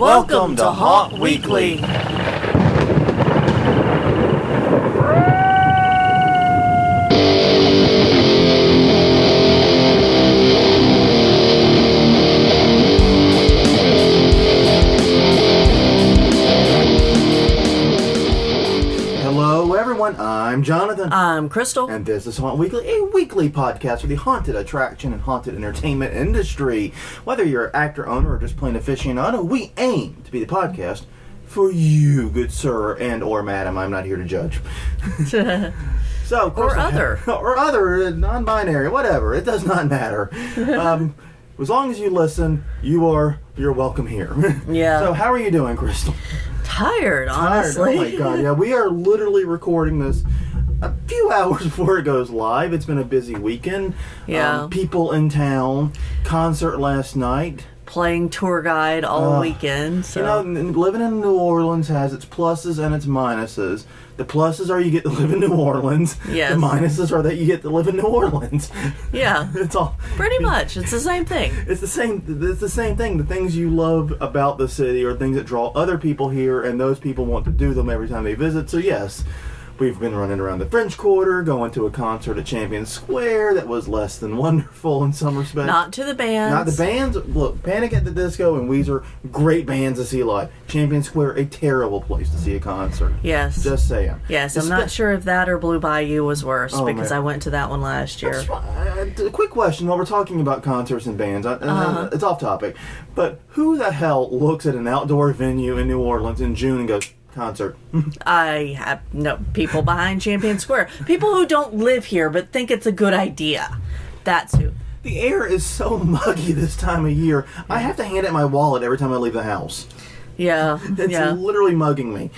Welcome to Haunt Weekly. Hello everyone, I'm Jonathan. I'm Crystal. And this is Haunt Weekly, a weekly podcast for the haunted attraction and haunted entertainment industry. Whether you're an actor, owner, or just plain aficionado, we aim to be the podcast for you, good sir and or madam. I'm not here to judge. So, Crystal, or other, non-binary, whatever. It does not matter. As long as you listen, you're welcome here. Yeah. So how are you doing, Crystal? Tired, honestly. Oh my god, yeah. We are literally recording this a few hours before it goes live. It's been a busy weekend. Yeah. People in town, concert last night. Playing tour guide all weekend. So. You know, living in New Orleans has its pluses and its minuses. The pluses are you get to live in New Orleans. Yes. The minuses are that you get to live in New Orleans. Yeah. It's all pretty much. It's the same thing. It's the same thing. The things you love about the city are things that draw other people here, and those people want to do them every time they visit. So yes, we've been running around the French Quarter, going to a concert at Champion Square that was less than wonderful in some respects. Not to the bands. Not the bands. Look, Panic at the Disco and Weezer, great bands to see live. Champion Square, a terrible place to see a concert. Yes. Just saying. Yes, I'm not sure if that or Blue Bayou was worse because I went to that one last year. A quick question while we're talking about concerts and bands. It's off topic. But who the hell looks at an outdoor venue in New Orleans in June and goes, concert? I have people behind Champion Square. People who don't live here but think it's a good idea. That's who. The air is so muggy this time of year. I have to hand out my wallet every time I leave the house. Yeah. It's literally mugging me.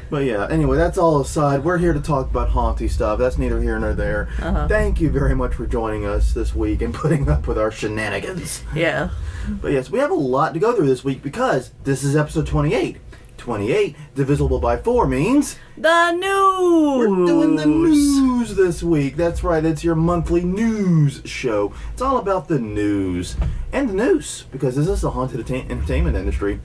But yeah, anyway, that's all aside. We're here to talk about haunty stuff. That's neither here nor there. Thank you very much for joining us this week and putting up with our shenanigans. Yeah. But yes, we have a lot to go through this week because this is episode 28. 28 divisible by 4 means the news. We're doing the news this week. That's right, it's your monthly news show. It's all about the news and the noose, because this is the haunted entertainment industry.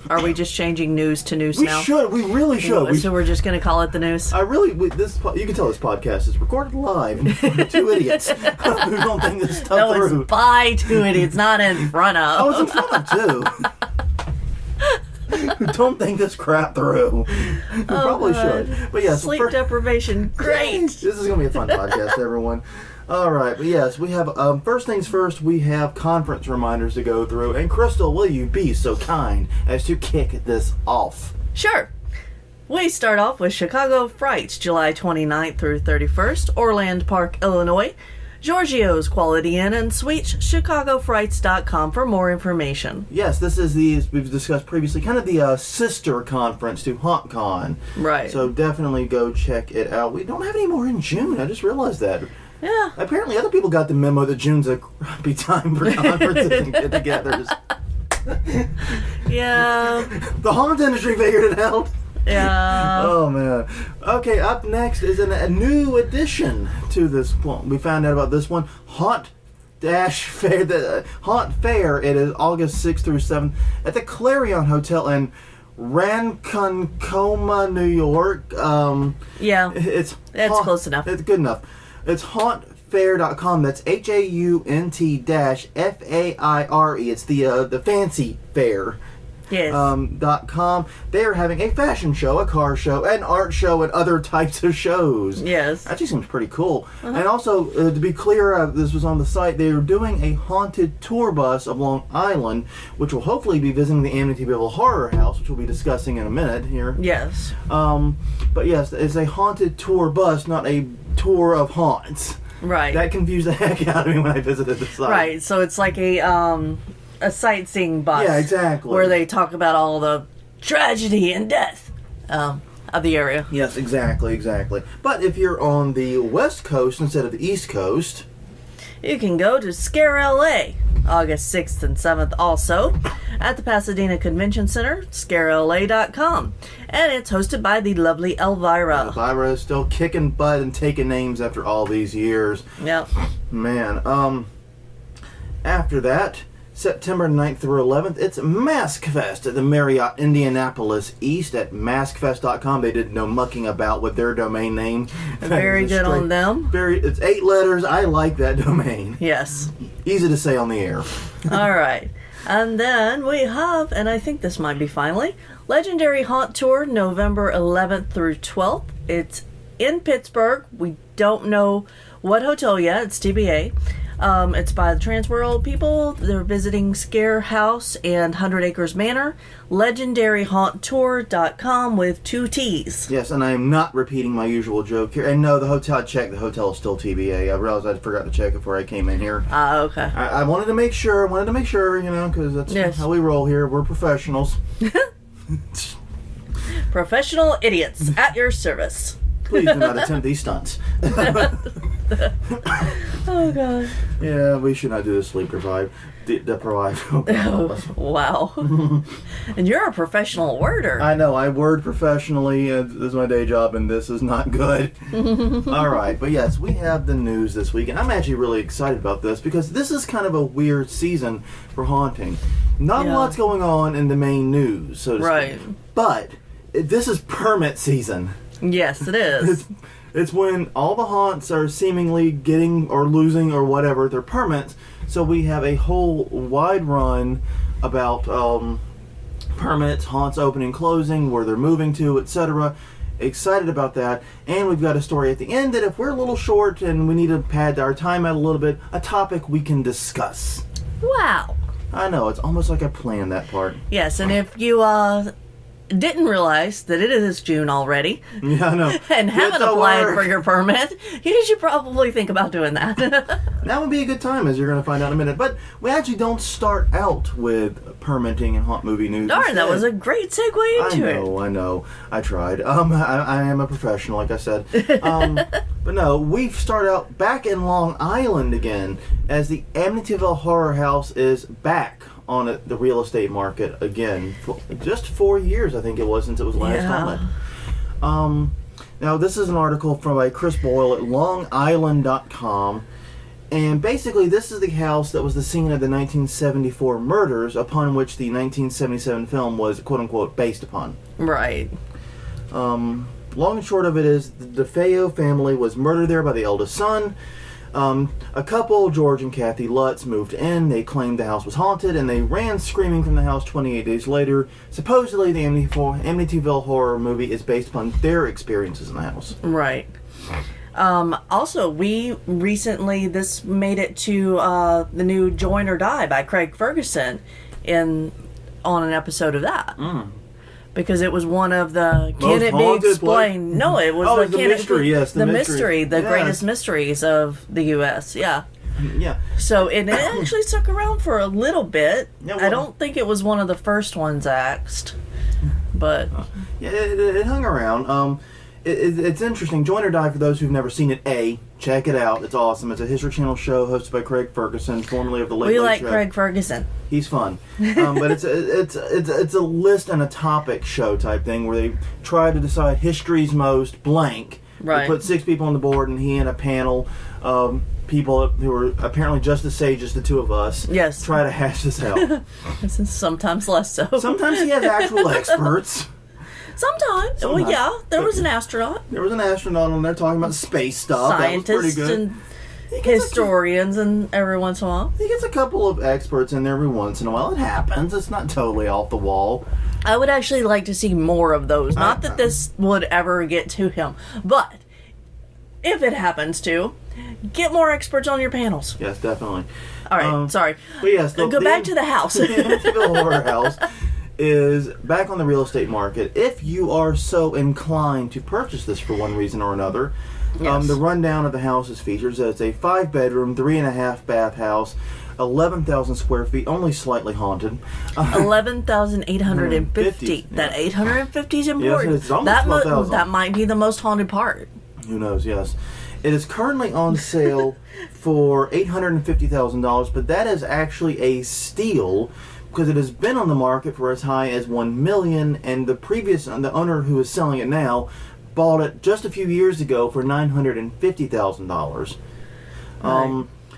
Are we just changing news to noose now? We really should. So we're just going to call it the noose? You can tell this podcast is recorded live in front of 2 idiots who don't think this stuff through. No, it's by 2 idiots, not in front of. Oh, it's in front of 2. Who don't think this crap through. We probably should. But yes, sleep deprivation. Great. This is going to be a fun podcast, everyone. All right, but yes, we have first things first. We have conference reminders to go through. And Crystal, will you be so kind as to kick this off? Sure. We start off with Chicago Frights, July 29th through 31st, Orland Park, Illinois. Giorgio's Quality Inn and Suites, ChicagoFrights.com for more information. Yes, this is as we've discussed previously, kind of the sister conference to HauntCon. Right. So definitely go check it out. We don't have any more in June. I just realized that. Yeah. Apparently other people got the memo that June's a crappy time for conferences and get-togethers. Yeah. The haunt industry figured it out. Yeah. Oh, man. Okay, up next is a new addition to this. Well, we found out about this one. Haunt Fair. Haunt Fair. It is August 6th through 7th at the Clarion Hotel in Ronkonkoma, New York. Yeah. It's close enough. It's good enough. It's hauntfair.com. That's HAUNT-FAIRE. It's the fancy fair. Yes. .com. They are having a fashion show, a car show, an art show, and other types of shows. Yes. Actually seems pretty cool. And also, to be clear, this was on the site, they are doing a haunted tour bus of Long Island, which will hopefully be visiting the Amityville Horror House, which we'll be discussing in a minute here. Yes. But yes, it's a haunted tour bus, not a tour of haunts. Right. That confused the heck out of me when I visited the site. Right, so it's like a sightseeing bus. Yeah, exactly. Where they talk about all the tragedy and death of the area. Yes, exactly. But if you're on the West Coast instead of the East Coast, you can go to Scare LA, August 6th and 7th also, at the Pasadena Convention Center, scarela.com. And it's hosted by the lovely Elvira. Elvira is still kicking butt and taking names after all these years. Yep. Man, after that, September 9th through 11th, it's Mask Fest at the Marriott Indianapolis East at maskfest.com. They did no mucking about with their domain name. Very good on them. It's 8 letters. I like that domain. Yes. Easy to say on the air. All right. And then we have, and I think this might be finally, Legendary Haunt Tour, November 11th through 12th. It's in Pittsburgh. We don't know what hotel yet. It's TBA. It's by the Transworld people. They're visiting Scare House and 100 Acres Manor. LegendaryHauntTour.com with 2 T's. Yes, and I am not repeating my usual joke here. And no, the hotel, I checked, the hotel is still TBA. I realized I forgot to check it before I came in here. Okay. I wanted to make sure, because that's how we roll here. We're professionals. Professional idiots at your service. Please do not attempt these stunts. Oh, God. Yeah, we should not do the sleep deprived. Oh, God. Wow. And you're a professional worder. I know, I word professionally. This is my day job, and this is not good. All right, but yes, we have the news this week, and I'm actually really excited about this because this is kind of a weird season for haunting. Not a lot's going on in the main news, so to speak. But this is permit season. Yes, it is. It's when all the haunts are seemingly getting or losing or whatever their permits. So we have a whole wide run about permits, haunts opening, closing, where they're moving to, etc. Excited about that. And we've got a story at the end that if we're a little short and we need to pad our time out a little bit, a topic we can discuss. Wow. I know, it's almost like I planned that part. Yes, and if you didn't realize that it is June already, yeah, I know, and haven't applied for your permit, you should probably think about doing that. That would be a good time, as you're going to find out in a minute. But we actually don't start out with permitting and haunt movie news. Darn, that was a great segue into it. I know. I tried. I am a professional, like I said. But no, we start out back in Long Island again, as the Amityville Horror House is back on the real estate market again. For just 4 years, I think it was, since it was last on it. Now, this is an article by Chris Boyle at longisland.com. And basically, this is the house that was the scene of the 1974 murders, upon which the 1977 film was, quote-unquote, based upon. Right. Long and short of it is, the DeFeo family was murdered there by the eldest son. A couple, George and Kathy Lutz, moved in. They claimed the house was haunted, and they ran screaming from the house 28 days later. Supposedly, the Amityville horror movie is based upon their experiences in the house. Right. Also, we recently, this made it to the new Join or Die by Craig Ferguson on an episode of that. Because it was one of the Can It Be Explained? No, it was the mystery. Yes, the mystery. The greatest mysteries of the U.S. Yeah. Yeah. So it actually stuck around for a little bit. Yeah, well, I don't think it was one of the first ones axed, but yeah, it hung around. It's interesting. Join or Die, for those who've never seen it, check it out. It's awesome. It's a History Channel show hosted by Craig Ferguson, formerly of the Late Late Show. We like Craig Ferguson. He's fun. But it's a list and a topic show type thing where they try to decide history's most blank. Right. They put 6 people on the board, and he and a panel of people who are apparently just as sage as the two of us try to hash this out. Sometimes less so. Sometimes he has actual experts. Sometimes. Well, yeah, there was an astronaut. There was an astronaut on there talking about space stuff. Scientists that was pretty good. And historians, and every once in a while. He gets a couple of experts in there every once in a while. It happens. It's not totally off the wall. I would actually like to see more of those. Not that this would ever get to him, but if it happens to, get more experts on your panels. Yes, definitely. All right, sorry. But yes, go back to the house. The Amityville Horror House is back on the real estate market. If you are so inclined to purchase this for one reason or another, the rundown of the house is featured. It's a 5-bedroom, 3.5-bath house, 11,000 square feet, only slightly haunted. 11,850. That 850 is important. Yes, it's almost 12,000. That might be the most haunted part. Who knows? Yes. It is currently on sale for $850,000, but that is actually a steal, because it has been on the market for as high as $1 million, and the owner who is selling it now bought it just a few years ago for $950,000.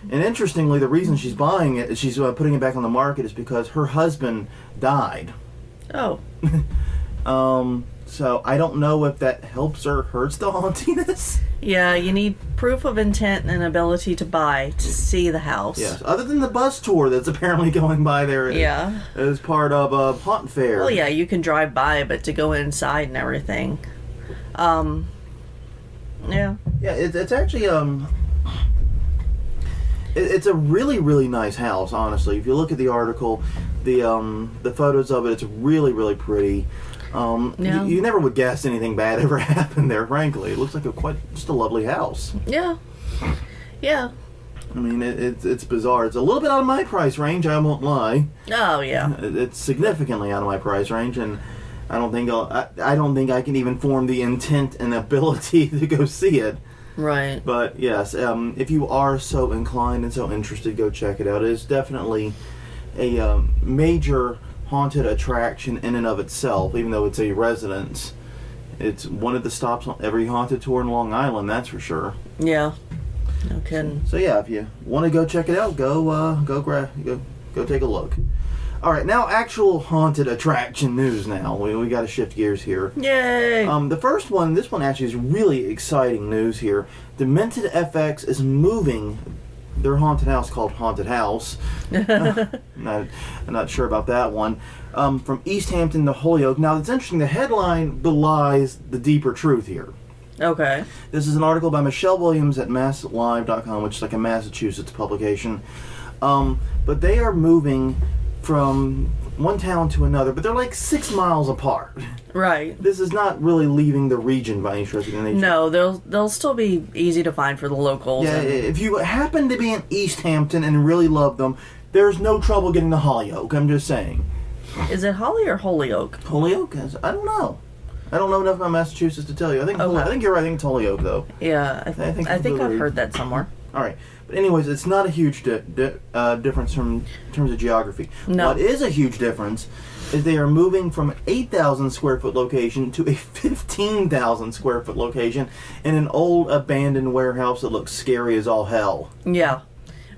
And interestingly, the reason she's buying it, she's putting it back on the market, is because her husband died. Oh. So I don't know if that helps or hurts the hauntiness. Yeah, you need proof of intent and ability to buy to see the house. Yes, other than the bus tour that's apparently going by there as part of a haunt fair. Well, yeah, you can drive by, but to go inside and everything. Yeah. Yeah, it's actually, it's a really, really nice house, honestly. If you look at the article, the photos of it, it's really, really pretty. Yeah. You never would guess anything bad ever happened there, frankly. It looks like just a lovely house. Yeah. Yeah. I mean, it's bizarre. It's a little bit out of my price range, I won't lie. Oh, yeah. It's significantly out of my price range, and I don't think I can even form the intent and ability to go see it. Right. But yes, if you are so inclined and so interested, go check it out. It is definitely a major haunted attraction in and of itself, even though it's a residence. It's one of the stops on every haunted tour in Long Island, that's for sure. Yeah. No kidding. So yeah, if you want to go check it out, go take a look. All right, now actual haunted attraction news. Now we got to shift gears here. Yay! The first one, this one actually is really exciting news here. Demented FX is moving their haunted house called Haunted House. I'm not sure about that one. From East Hampton to Holyoke. Now, it's interesting. The headline belies the deeper truth here. Okay. This is an article by Michelle Williams at MassLive.com, which is like a Massachusetts publication. But they are moving from one town to another, but they're like 6 miles apart. Right. This is not really leaving the region by any stretch of the imagination. No, they'll still be easy to find for the locals. Yeah, if you happen to be in East Hampton and really love them, there's no trouble getting to Holyoke. I'm just saying. Is it Holly or Holyoke? Holyoke? I don't know. I don't know enough about Massachusetts to tell you. I think you're right. I think it's Holyoke, though. Yeah, I think I've heard that somewhere. All right. But anyways, it's not a huge difference in terms of geography. No. What is a huge difference is they are moving from an 8,000 square foot location to a 15,000 square foot location in an old abandoned warehouse that looks scary as all hell. Yeah.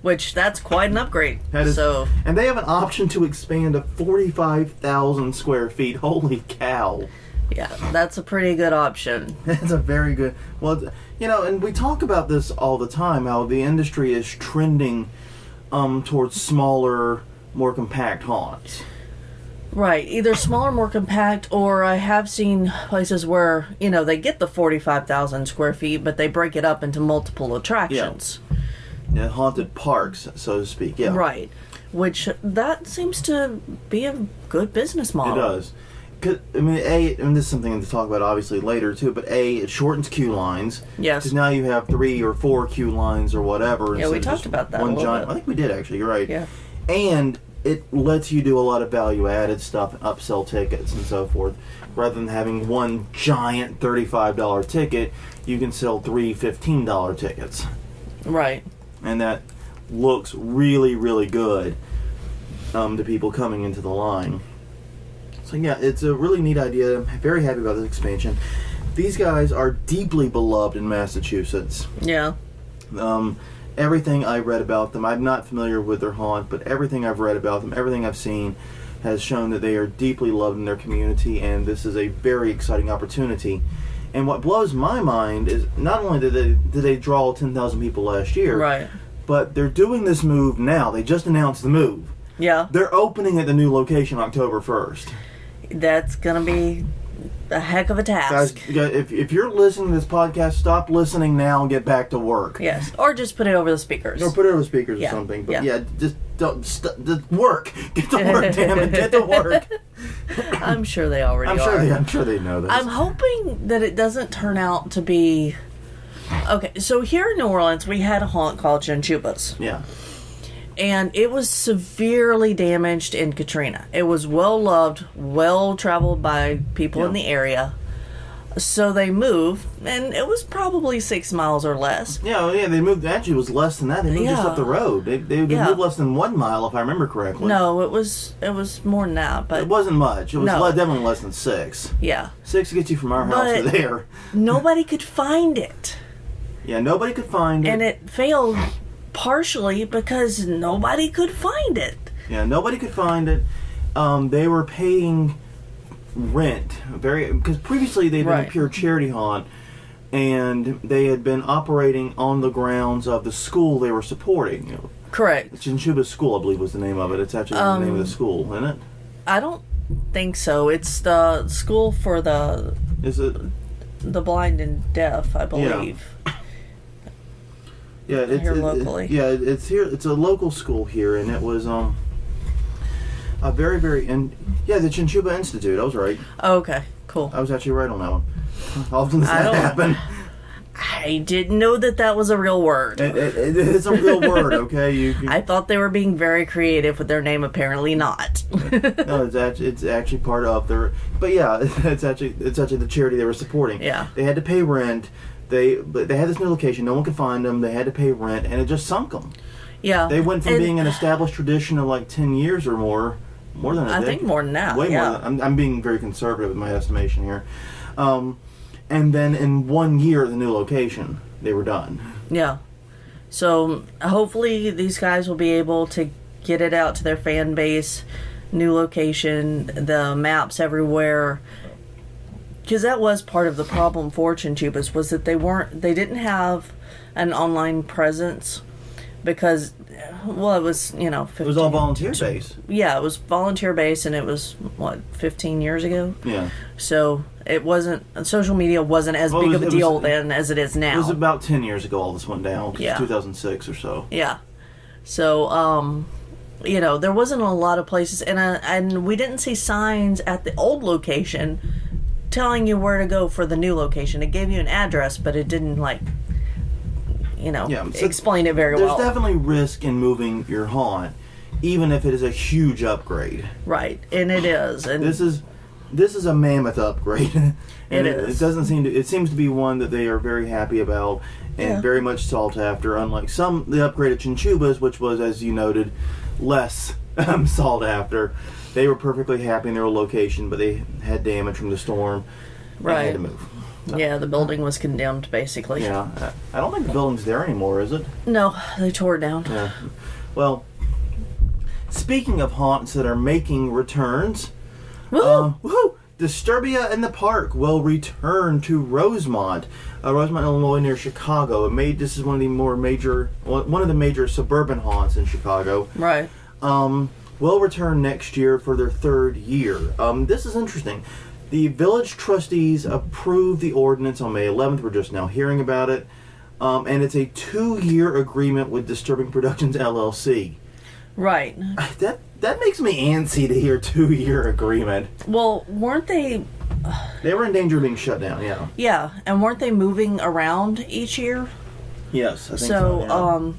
Which, that's quite an upgrade. And they have an option to expand to 45,000 square feet. Holy cow. Yeah, that's a pretty good option. That's a very good... Well, and we talk about this all the time, how the industry is trending towards smaller, more compact haunts. Right, either smaller, more compact, or I have seen places where, they get the 45,000 square feet, but they break it up into multiple attractions. Yeah, haunted parks, so to speak, yeah. Right, which that seems to be a good business model. It does. I mean, and this is something to talk about obviously later too, but it shortens queue lines. Yes. Because now you have 3 or 4 queue lines or whatever. Yeah, we talked about that one a little giant. bit. I think we did actually, you're right. Yeah. And it lets you do a lot of value-added stuff, upsell tickets and so forth. Rather than having one giant $35 ticket, you can sell 3 $15 tickets. Right. And that looks really, really good to people coming into the line. So yeah, it's a really neat idea. I'm very happy about this expansion. These guys are deeply beloved in Massachusetts. Yeah. Everything I read about them, I'm not familiar with their haunt, but everything I've read about them, everything I've seen, has shown that they are deeply loved in their community, and this is a very exciting opportunity. And what blows my mind is not only did they draw 10,000 people last year, right, but they're doing this move now. They just announced the move. Yeah. They're opening at the new location October 1st. That's going to be a heck of a task. Guys, if you're listening to this podcast, stop listening now and get back to work. Yes, or just put it over the speakers. Or put it over the speakers or something. But just just work. Get to work, damn it. Get to work. I'm sure they already are. I'm sure they know this. I'm hoping that it doesn't turn out to be... Okay, so here in New Orleans, we had a haunt called Chinchupas. Yeah. And it was severely damaged in Katrina. It was well-loved, well-traveled by people in the area. So they moved, and it was probably 6 miles or less. Yeah, they moved. Actually, it was less than that. They moved just up the road. They moved less than 1 mile, if I remember correctly. No, it was more than that. But it wasn't much. It was definitely less than 6. Yeah. 6 gets you from our house to there. Nobody could find it. Yeah, nobody could find it. And it failed partially because nobody could find it. Yeah, nobody could find it. They were paying rent because previously they'd been a pure charity haunt, and they had been operating on the grounds of the school they were supporting. Correct. Chinchuba School, I believe, was the name of it. It's actually the name of the school, isn't it? I don't think so. It's the school for the blind and deaf, I believe. Yeah, it's here locally. It's here. It's a local school here, and it was a very the Chinchuba Institute. I was right. Oh, okay, cool. I was actually right on that one. Often does that happen? I didn't know that was a real word. It's a real word, okay? I thought they were being very creative with their name. Apparently not. No, it's actually part of their. But yeah, it's actually the charity they were supporting. Yeah. They had to pay rent. They had this new location. No one could find them. They had to pay rent, and it just sunk them. Yeah. They went from being an established tradition of like 10 years or more than a decade. I think more than that. Way more. I'm being very conservative in my estimation here. And then in 1 year at the new location, they were done. Yeah. So hopefully these guys will be able to get it out to their fan base, new location, the maps everywhere. Because that was part of the problem for Chinchubas, was that they didn't have an online presence because, well, it was, 15, it was all volunteer based. Yeah, it was volunteer based, and it was, 15 years ago? Yeah. So social media wasn't as big of a deal then as it is now. It was about 10 years ago all this went down. Yeah. 2006 or so. Yeah. So, there wasn't a lot of places, and we didn't see signs at the old location telling you where to go for the new location. It gave you an address, but it didn't, explain it very well. There's definitely risk in moving your haunt, even if it is a huge upgrade. Right, and it is. And this is a mammoth upgrade. And it is. It seems to be one that they are very happy about and very much sought after, unlike the upgrade at Chinchubas, which was, as you noted, less sought after. They were perfectly happy in their location, but they had damage from the storm. Right. And had to move. So, yeah, the building was condemned, basically. Yeah. I don't think the building's there anymore, is it? No, they tore it down. Yeah. Well, speaking of haunts that are making returns, woohoo! Disturbia in the Park will return to Rosemont, Illinois, near Chicago. This is one of the major suburban haunts in Chicago. Right. Will return next year for their third year. This is interesting. The village trustees approved the ordinance on May 11th. We're just now hearing about it. And it's a 2-year agreement with Disturbing Productions, LLC. Right. That makes me antsy to hear 2-year agreement. Well, weren't they... They were in danger of being shut down, yeah. Yeah, and weren't they moving around each year? Yes, I think so.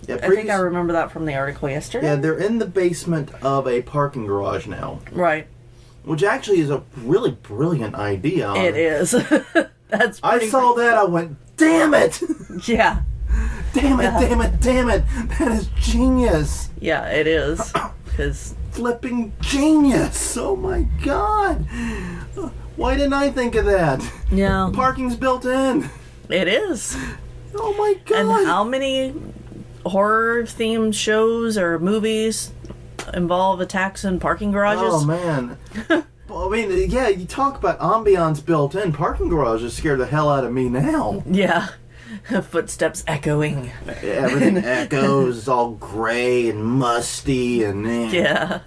Yeah, I think I remember that from the article yesterday. Yeah, they're in the basement of a parking garage now. Right. Which actually is a really brilliant idea. It is. I saw that, I went, damn it! Yeah. Damn it. That is genius. Yeah, it is. Because flipping genius. Oh my god. Why didn't I think of that? Yeah. Parking's built in. It is. Oh my god. And how many horror-themed shows or movies involve attacks in parking garages? Oh, man. Well, I mean, yeah, you talk about ambiance built in. Parking garages scare the hell out of me now. Yeah. Footsteps echoing. Everything echoes. It's all gray and musty and... Yeah.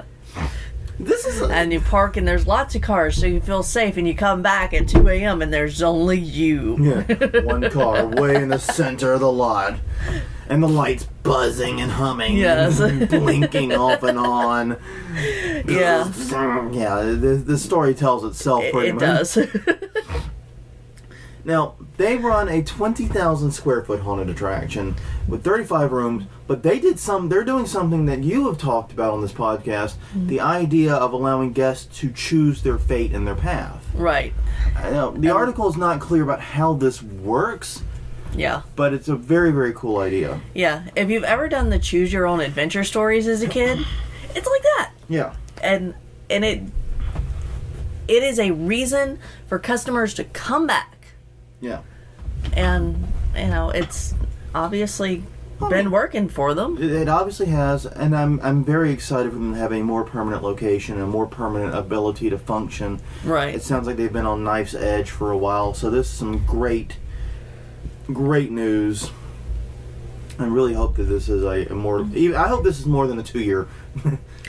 And you park and there's lots of cars, so you feel safe, and you come back at 2 a.m. and there's only you. Yeah. One car way in the center of the lot. And the lights buzzing and humming. Yes. And blinking off and on. Yeah. Yeah, the story tells itself pretty much. It does. Now, they run a 20,000 square foot haunted attraction with 35 rooms, but they're doing something that you have talked about on this podcast, the idea of allowing guests to choose their fate and their path. Right. I know, the article is not clear about how this works. Yeah. But it's a very, very cool idea. Yeah. If you've ever done the choose your own adventure stories as a kid, it's like that. Yeah. And it is a reason for customers to come back. Yeah. And, it's obviously been working for them. It obviously has, and I'm very excited for them to have a more permanent location and a more permanent ability to function. Right. It sounds like they've been on knife's edge for a while, so this is some great news. I really hope that this is I hope this is more than a 2-year.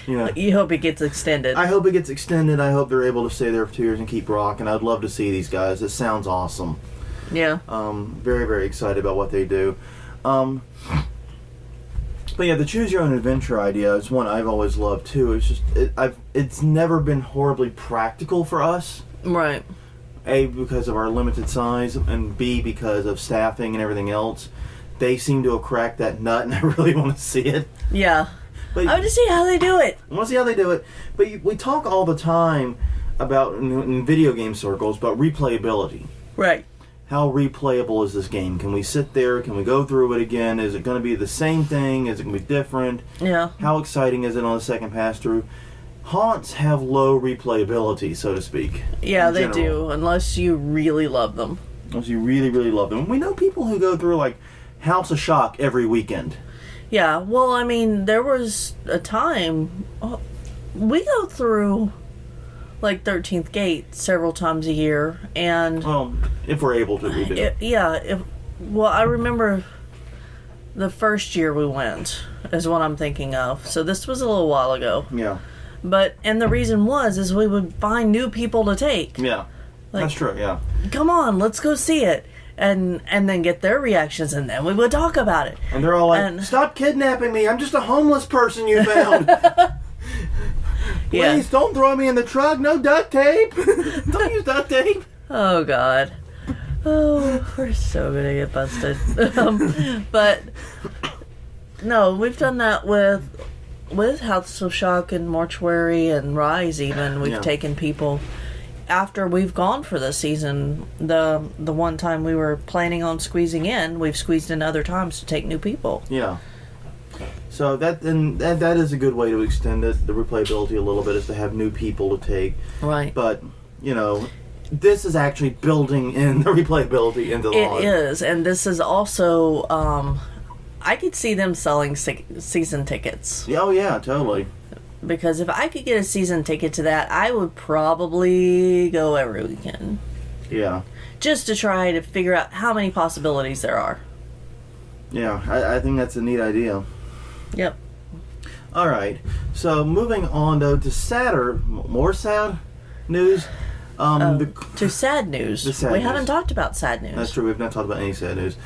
You hope it gets extended. I hope it gets extended. I hope they're able to stay there for 2 years and keep rocking. I'd love to see these guys. It sounds awesome. Yeah. Very, very excited about what they do. But yeah, the choose your own adventure idea is one I've always loved too. It's just it's never been horribly practical for us. Right. A, because of our limited size, and B, because of staffing and everything else. They seem to have cracked that nut, and I really want to see it. Yeah. But I want to see how they do it. I want to see how they do it. But we talk all the time about, in video game circles, about replayability. Right. How replayable is this game? Can we sit there? Can we go through it again? Is it going to be the same thing? Is it going to be different? Yeah. How exciting is it on the second pass through? Haunts have low replayability, so to speak. Yeah, they do, unless you really love them. Unless you really, really love them. We know people who go through, like, House of Shock every weekend. Yeah, well, I mean, there was a time... we go through, like, 13th Gate several times a year, and... Well, if we're able to, we do. Well, I remember the first year we went, is what I'm thinking of. So this was a little while ago. Yeah. And the reason is we would find new people to take. Yeah. Like, that's true, yeah. Come on, let's go see it. And then get their reactions, and then we would talk about it. And they're all like, stop kidnapping me, I'm just a homeless person you found. Please, don't throw me in the truck, no duct tape. Don't use duct tape. Oh, God. Oh, we're so gonna get busted. But, no, we've done that with House of Shock and Mortuary and Rise even. We've taken people... After we've gone for the season, the one time we were planning on squeezing in, we've squeezed in other times to take new people. Yeah. So that is a good way to extend it, the replayability a little bit, is to have new people to take. Right. But, this is actually building in the replayability into the line. It is, and this is also, I could see them selling season tickets. Oh, yeah, totally. Because if I could get a season ticket to that, I would probably go every weekend. Yeah. Just to try to figure out how many possibilities there are. Yeah, I think that's a neat idea. Yep. All right. So moving on, though, to more sad news. To sad news. We haven't talked about sad news. That's true. We've not talked about any sad news.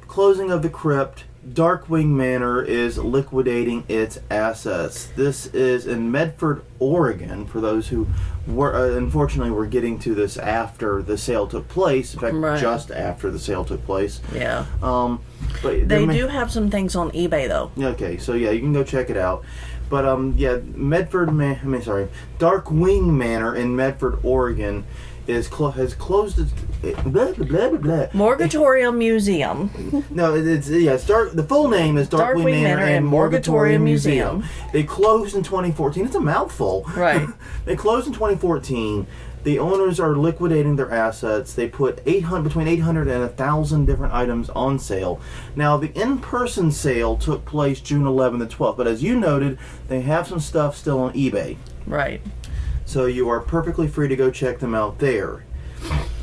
Closing of the Crypt. Darkwing Manor is liquidating its assets. This is in Medford, Oregon, for those who unfortunately were getting to this after the sale took place. In fact, just after the sale took place. Yeah. But they do have some things on eBay, though. Okay, so yeah, you can go check it out. But Darkwing Manor in Medford, Oregon has closed its Morgatorium Museum. No, the full name is Darkwing Manor and Morgatorium Museum. They closed in 2014. It's a mouthful. Right. They closed in 2014. The owners are liquidating their assets. They put between 800 and 1,000 different items on sale. Now, the in-person sale took place June 11th and 12th, but as you noted, they have some stuff still on eBay. Right. So you are perfectly free to go check them out there.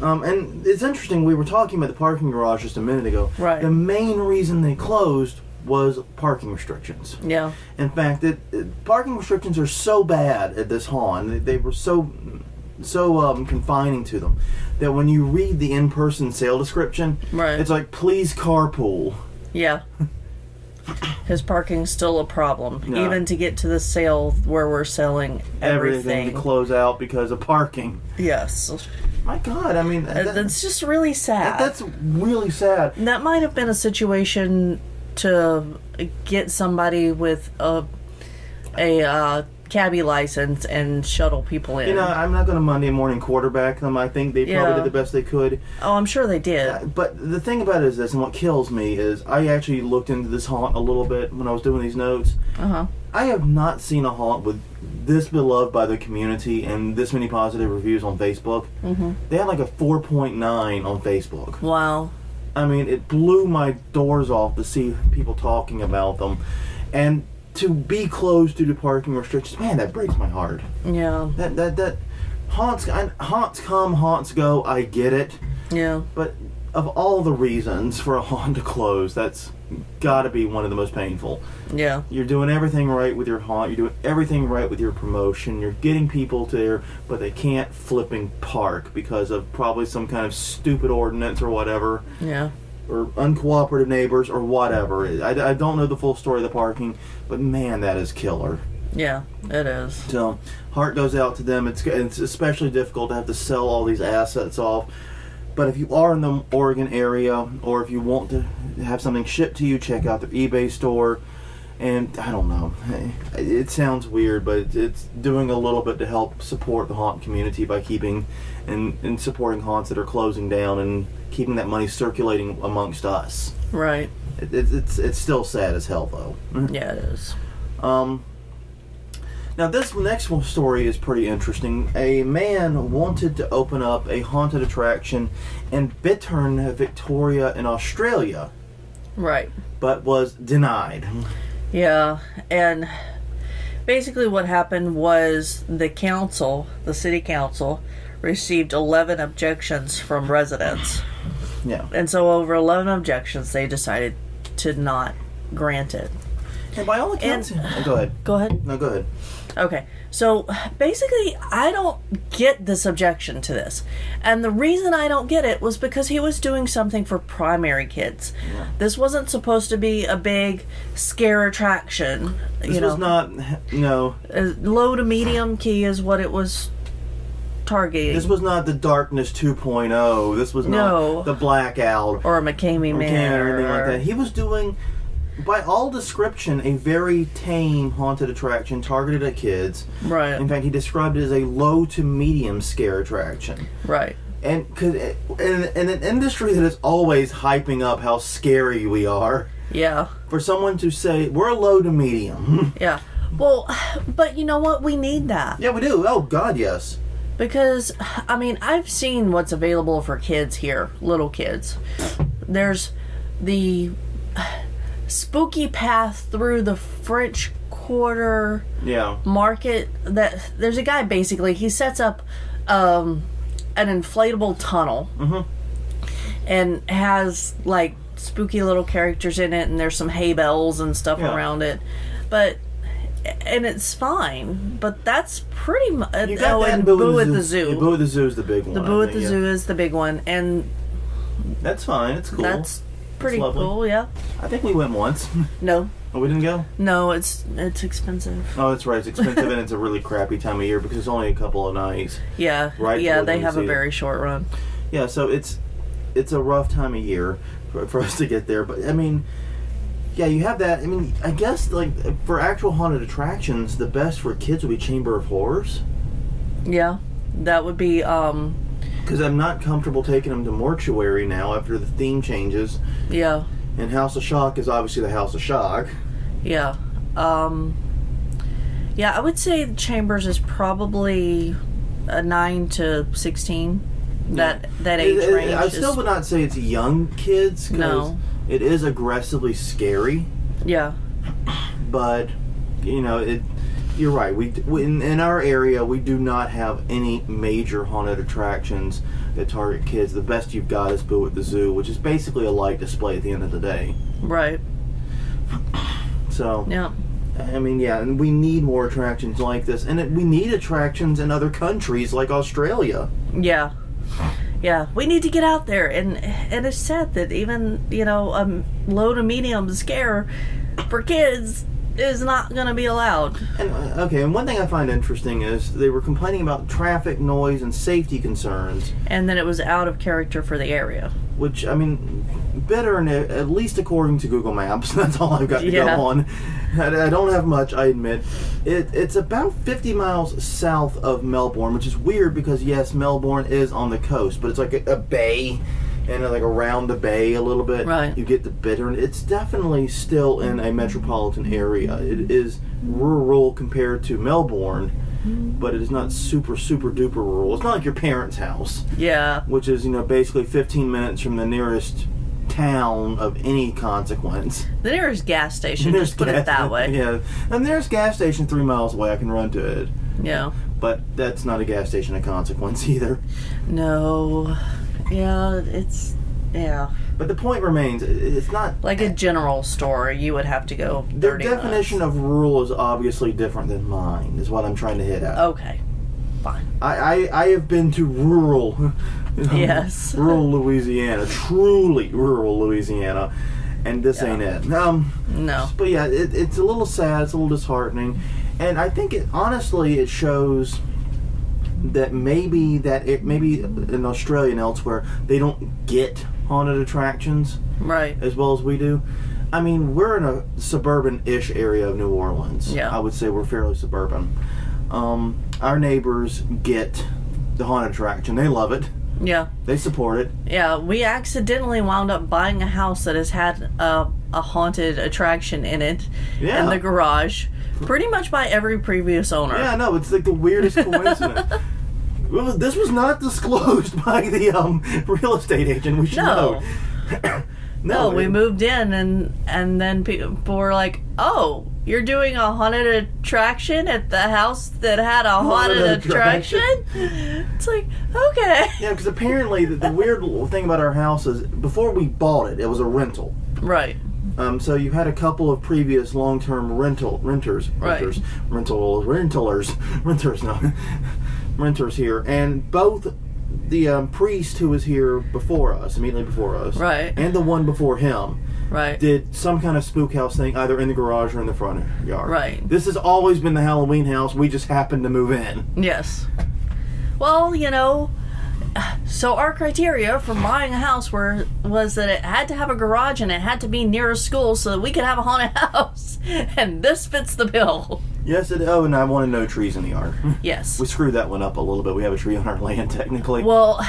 And it's interesting, we were talking about the parking garage just a minute ago. Right. The main reason they closed was parking restrictions. Yeah. In fact, parking restrictions are so bad at this haunt. They were so confining to them that when you read the in-person sale description, it's like, please carpool. Yeah. His parking's still a problem, even to get to the sale where we're selling everything to close out because of parking. Yes. My God, I mean... That's just really sad. That's really sad. And that might have been a situation to get somebody with a cabbie license and shuttle people in. I'm not going to Monday morning quarterback them. I think they probably did the best they could. Oh, I'm sure they did. But the thing about it is this, and what kills me is, I actually looked into this haunt a little bit when I was doing these notes. Uh-huh. I have not seen a haunt with this beloved by the community and this many positive reviews on Facebook. Mm-hmm. They had like a 4.9 on Facebook. Wow. I mean, it blew my doors off to see people talking about them. And to be closed due to parking restrictions, man, that breaks my heart. Yeah. That haunts come, haunts go, I get it. Yeah. But of all the reasons for a haunt to close, that's got to be one of the most painful. Yeah. You're doing everything right with your haunt. You're doing everything right with your promotion. You're getting people there, but they can't flipping park because of probably some kind of stupid ordinance or whatever. Yeah. Or uncooperative neighbors or whatever. I don't know the full story of the parking, but man, that is killer. Yeah, it is. So, heart goes out to them. It's especially difficult to have to sell all these assets off. But if you are in the Oregon area, or if you want to have something shipped to you, check out their eBay store. And I don't know, it sounds weird, but it's doing a little bit to help support the haunt community by keeping and supporting haunts that are closing down and keeping that money circulating amongst us. Right. It's still sad as hell, though. Yeah, it is. Now, this next one story is pretty interesting. A man wanted to open up a haunted attraction in Bittern, Victoria, in Australia. Right. But was denied. Yeah, and basically what happened was the city council, received 11 objections from residents. Yeah. And so over 11 objections, they decided to not grant it. And by all accounts... Go ahead. Go ahead. No, go ahead. Okay, so basically, I don't get this objection to this. And the reason I don't get it was because he was doing something for primary kids. Yeah. This wasn't supposed to be a big scare attraction. This was not... No. Low to medium key is what it was targeting. This was not the Darkness 2.0. This was not the Blackout. Or a McCamey Man. Or anything like that. He was doing... By all description, a very tame haunted attraction targeted at kids. Right. In fact, he described it as a low to medium scare attraction. Right. And cause in an industry that is always hyping up how scary we are, yeah, for someone to say we're a low to medium, yeah. Well, but you know what? We need that. Yeah, we do. Oh God, yes. Because I mean, I've seen what's available for kids here, little kids. There's the spooky path through the French Quarter market. That there's a guy, basically, he sets up an inflatable tunnel and has like spooky little characters in it, and there's some hay bales and stuff around it, and it's fine, but that's pretty much... and Boo at the Zoo. Boo at the Zoo is the big one. The Boo at the Zoo is the big one, and that's fine, it's cool. That's pretty cool, yeah. I think we went once. No. Oh, we didn't go? No, it's expensive. Oh, that's right. It's expensive, and it's a really crappy time of year because it's only a couple of nights. Yeah. Right. Yeah, they have a very short run. Yeah, so it's a rough time of year for us to get there. But I mean, yeah, you have that. I mean, I guess like for actual haunted attractions, the best for kids would be Chamber of Horrors. Yeah, that would be. Because I'm not comfortable taking them to Mortuary now after the theme changes. Yeah. And House of Shock is obviously the House of Shock. Yeah. Yeah, I would say Chambers is probably a 9 to 16. That age range. I still would not say it's young kids. No. It is aggressively scary. Yeah. But, you know, you're right. In our area, we do not have any major haunted attractions that target kids. The best you've got is Boo at the Zoo, which is basically a light display at the end of the day. Right. So, yeah. I mean, yeah, and we need more attractions like this. And we need attractions in other countries like Australia. Yeah. Yeah, we need to get out there. And it's sad that even, you know, a low to medium scare for kids is not going to be allowed. And, and one thing I find interesting is they were complaining about traffic, noise, and safety concerns. And that it was out of character for the area. Which, I mean, Bittern, at least according to Google Maps, that's all I've got to go on. I don't have much, I admit. It's about 50 miles south of Melbourne, which is weird because, yes, Melbourne is on the coast, but it's like a bay. And like around the bay a little bit, you get the Bittern. It's definitely still in a metropolitan area. It is rural compared to Melbourne, but it is not super, super duper rural. It's not like your parents' house. Yeah. Which is, you know, basically 15 minutes from the nearest town of any consequence. The nearest gas station, just put it that way. Yeah. And there's a gas station 3 miles away. I can run to it. Yeah. But that's not a gas station of consequence either. No. Yeah, it's... Yeah. But the point remains, it's not... Like a general store, you would have to go 30 Their definition minutes. of rural is obviously different than mine, is what I'm trying to hit at. Okay. Fine. I have been to rural... Yes. rural Louisiana. Truly rural Louisiana. And this ain't it. No. But yeah, it's a little sad. It's a little disheartening. And I think honestly, it shows that maybe in Australia and elsewhere, they don't get haunted attractions Right. as well as we do. I mean, we're in a suburban-ish area of New Orleans. Yeah. I would say we're fairly suburban. Our neighbors get the haunted attraction. They love it. Yeah. They support it. Yeah, we accidentally wound up buying a house that has had a haunted attraction in it Yeah. in the garage, pretty much by every previous owner. Yeah, no, it's like the weirdest coincidence. Well, this was not disclosed by the real estate agent. We should No. know. No, we moved in and then people were like, "Oh, you're doing a haunted attraction at the house that had a haunted attraction?" It's like, okay. Yeah, because apparently the weird thing about our house is before we bought it, it was a rental. Right. So you had a couple of previous long-term renters here, and both the priest who was here before us, immediately before us, Right. and the one before him, Right. did some kind of spook house thing either in the garage or in the front yard. Right. This has always been the Halloween house. We just happened to move in. Yes. Well, so our criteria for buying a house was that it had to have a garage and it had to be near a school so that we could have a haunted house. And this fits the bill. Yes, and I wanted no trees in the yard. Yes. We screwed that one up a little bit. We have a tree on our land, technically. Well,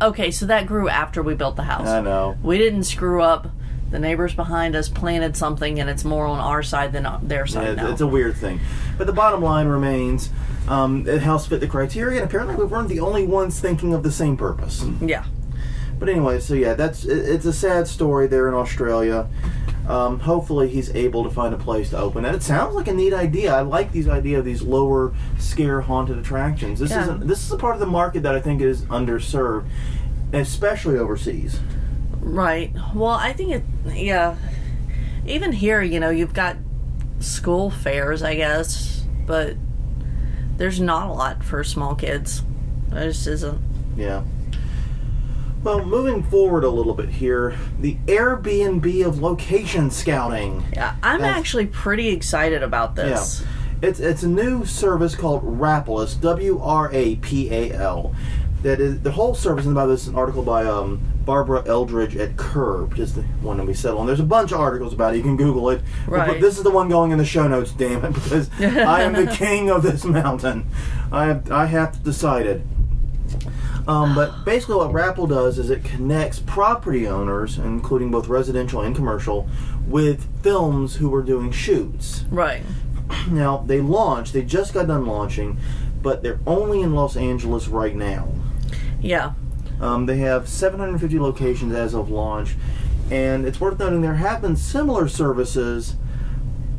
okay, so that grew after we built the house. I know. We didn't screw up. The neighbors behind us planted something, and it's more on our side than their side now. It's a weird thing. But the bottom line remains, the house fit the criteria, and apparently we weren't the only ones thinking of the same purpose. Yeah. But anyway, so yeah, it's a sad story there in Australia. Hopefully he's able to find a place to open. And it sounds like a neat idea. I like these idea of these lower scare haunted attractions. This is a part of the market that I think is underserved, especially overseas. Right. Well, I think even here, you've got school fairs, I guess, but there's not a lot for small kids. There just isn't. Yeah. Well, moving forward a little bit here, the Airbnb of location scouting. Yeah, I'm actually pretty excited about this. Yeah. It's a new service called Rappel. It's WRAPAL. That is the whole service. And by this, an article by Barbara Eldridge at Curb, is the one that we settled on. There's a bunch of articles about it. You can Google it. Right. But this is the one going in the show notes. Damn it, because I am the king of this mountain. I have decided. But basically, what Rappel does is it connects property owners, including both residential and commercial, with films who are doing shoots. Right. Now they just got done launching, but they're only in Los Angeles right now. Yeah. They have 750 locations as of launch, and it's worth noting there have been similar services,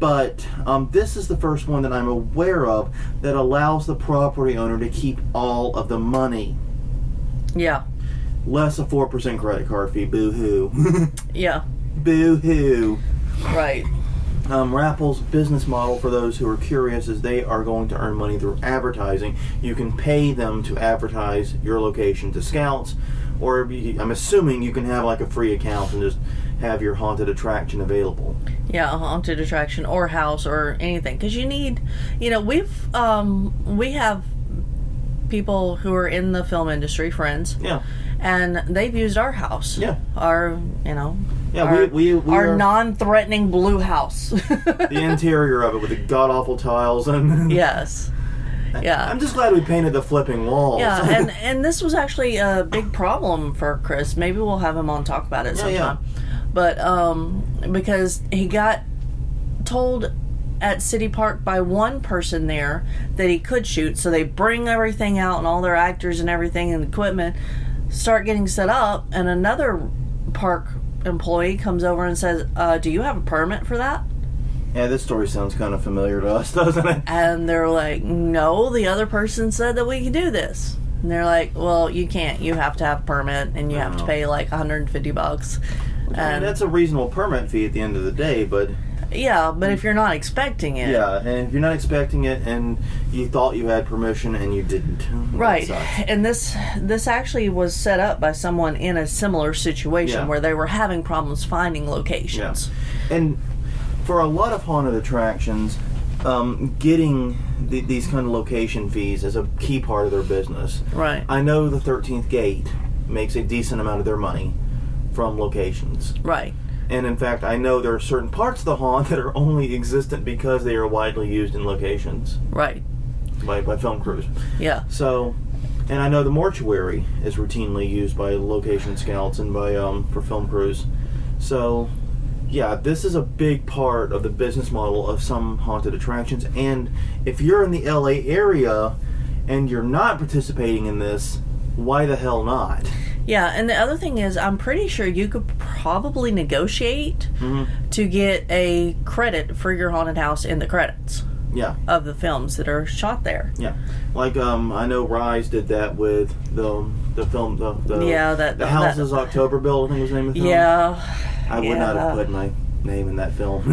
but this is the first one that I'm aware of that allows the property owner to keep all of the money. Yeah. Less a 4% credit card fee. Boo-hoo. Yeah. Boo-hoo. Right. Rappel's business model, for those who are curious, is they are going to earn money through advertising. You can pay them to advertise your location to scouts, or I'm assuming you can have like a free account and just have your haunted attraction available. Yeah, a haunted attraction or house or anything. Because you need, we have people who are in the film industry, friends. Yeah. And they've used our house. Yeah. Our, Yeah, we our are non-threatening blue house. the interior of it with the god-awful tiles and... Yes. Yeah. I'm just glad we painted the flipping walls. Yeah, and this was actually a big problem for Chris. Maybe we'll have him on talk about it sometime. Yeah. But because he got told at City Park by one person there that he could shoot, so they bring everything out and all their actors and everything and equipment start getting set up, and another park employee comes over and says, do you have a permit for that? Yeah, this story sounds kind of familiar to us, doesn't it? And they're like, no, the other person said that we can do this. And they're like, well, you can't. You have to have a permit, and you have to pay like $150. I mean, that's a reasonable permit fee at the end of the day, but... Yeah, but if you're not expecting it... Yeah, and if you're not expecting it, and you thought you had permission, and you didn't. Right. And this actually was set up by someone in a similar situation where they were having problems finding locations. Yeah. And for a lot of haunted attractions, getting these kind of location fees is a key part of their business. Right. I know the 13th Gate makes a decent amount of their money from locations. Right. And in fact, I know there are certain parts of the haunt that are only existent because they are widely used in locations. Right. By film crews. Yeah. So, and I know the mortuary is routinely used by location scouts and by for film crews. So, yeah, this is a big part of the business model of some haunted attractions. And if you're in the LA area and you're not participating in this, why the hell not? Yeah, and the other thing is, I'm pretty sure you could probably negotiate to get a credit for your haunted house in the credits. Yeah. Of the films that are shot there. Yeah. Like, I know Rise did that with the film, the Houses October Bill, I think was the name of the film. Yeah. I would not have put my name in that film.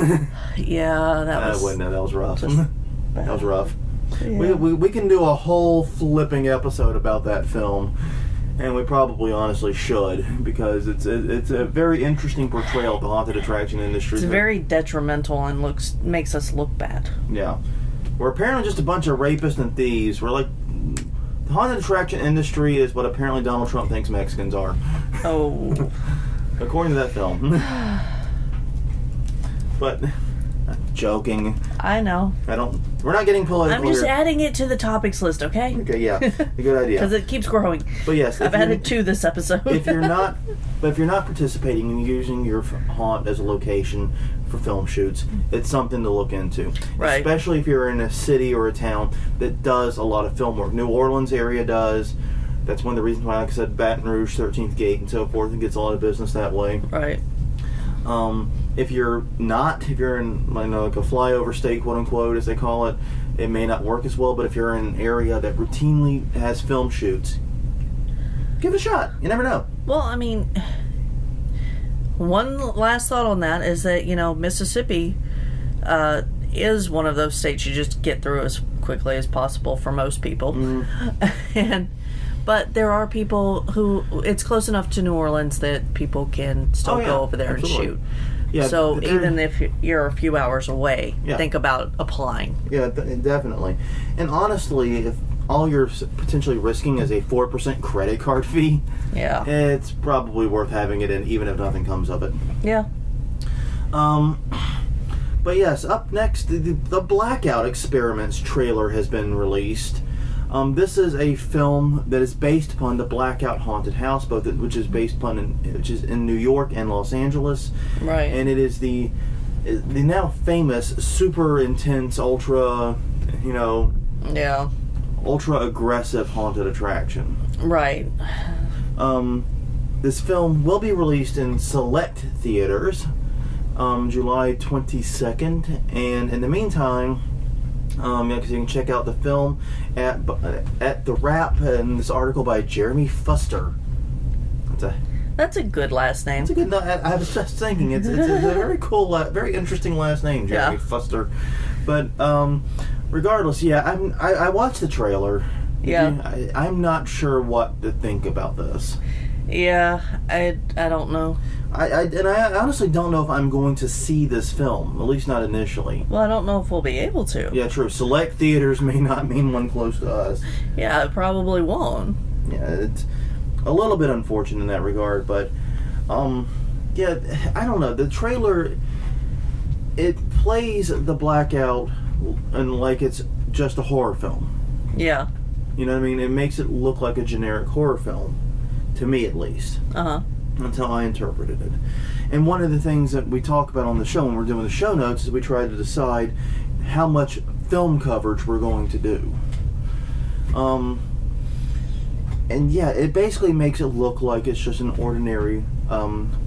Yeah, that was... I wouldn't have. That was rough. That was rough. Yeah. We can do a whole flipping episode about that film, and we probably honestly should, because it's a very interesting portrayal of the haunted attraction industry. It's very detrimental and makes us look bad. Yeah. We're apparently just a bunch of rapists and thieves. We're like... The haunted attraction industry is what apparently Donald Trump thinks Mexicans are. Oh. According to that film. But... Joking. I know. We're not getting political. I'm just here. adding it to the topics list, okay? Okay, yeah. A good idea. Because it keeps growing. But yes, I've added 2 this episode. if you're not participating in using your haunt as a location for film shoots, it's something to look into. Right. Especially if you're in a city or a town that does a lot of film work. New Orleans area does. That's one of the reasons why, like I said, Baton Rouge, 13th Gate, and so forth, it gets a lot of business that way. Right. If you're in, like a flyover state, quote unquote, as they call it, it may not work as well. But if you're in an area that routinely has film shoots, give it a shot. You never know. Well, I mean, one last thought on that is that, Mississippi is one of those states you just get through as quickly as possible for most people. But there are people who, it's close enough to New Orleans that people can still go over there and shoot. Yeah, so even if you're a few hours away, think about applying. Yeah, definitely. And honestly, if all you're potentially risking is a 4% credit card fee, it's probably worth having it in, even if nothing comes of it. Yeah. But yes, up next, the Blackout Experiments trailer has been released. This is a film that is based upon the Blackout Haunted House, which is in New York and Los Angeles. Right. And it is the now famous, super intense, ultra aggressive haunted attraction. Right. This film will be released in select theaters, July 22nd, and in the meantime, you can check out the film at The Wrap and this article by Jeremy Fuster. That's a good last name. It's a good. I was just thinking it's a very cool, very interesting last name, Jeremy Fuster. But regardless, I watched the trailer. Yeah. I'm not sure what to think about this. Yeah, I don't know. I honestly don't know if I'm going to see this film, at least not initially. Well, I don't know if we'll be able to. Yeah, true. Select theaters may not mean one close to us. Yeah, it probably won't. Yeah, it's a little bit unfortunate in that regard, but I don't know. The trailer, it plays the Blackout and like it's just a horror film. Yeah. You know what I mean? It makes it look like a generic horror film, to me at least. Uh-huh. That's how I interpreted it. And one of the things that we talk about on the show when we're doing the show notes is we try to decide how much film coverage we're going to do. And it basically makes it look like it's just an ordinary